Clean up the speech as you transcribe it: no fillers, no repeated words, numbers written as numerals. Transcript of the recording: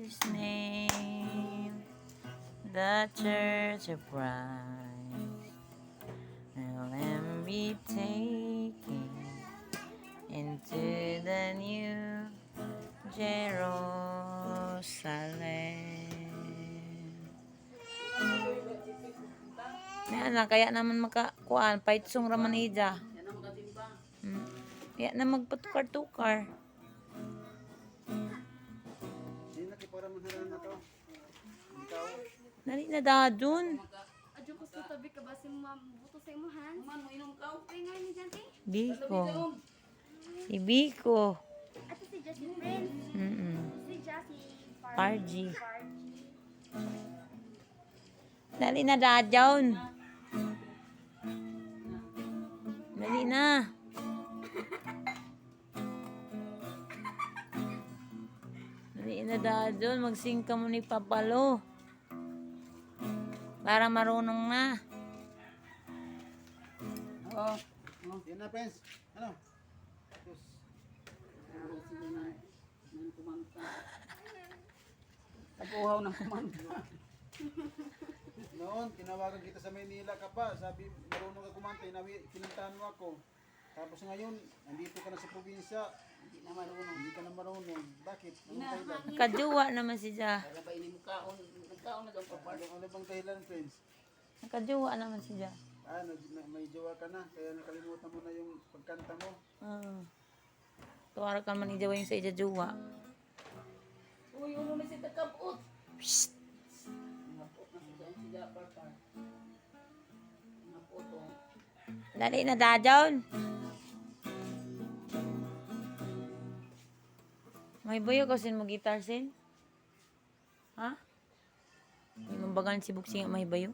His name, the Church of Christ, will then be taken into the new Jerusalem. Yan na, kaya naman makakuan, paitsong ramanida. Kaya na magpatukar-tukar. Dali na dadun. Adyo ko sa tabi ka ba si buto sa imo hands? Man, mo inom ka. Ay nga ni Jante. Biko. Si Biko. Ato si Jessie friend. Si Jessie Parji. Dali na dadun. Dali na. Dali na dadun. Magsing ka mo ni Papalo. Para marunong na. Oo. Yan na, friends. Ano? Tapos. Tag-uhaw ng kumanta. Noon, tinawagan kita sa Maynila ka pa. Sabi, marunong ka kumanta. Kinantahan mo ako. Tapos ngayon, nandito ka na sa probinsya. Hindi na marunong. Hindi ka na marunong. Bakit? Anong dahilan? Nakaduwa naman siya. Nagkaon na daw pa. Ano bang dahilan, friends? Nakaduwa naman siya. May jowa ka na. Kaya nakalimutan mo na yung pagkanta mo. Tuwara ka man ijawa yung sa ijajuwa. Uy, uno na si takabot. Psst! Dali na dadon. May bayo kasi mo gitar sin? Ha? May mambagan si Buksing may bayo.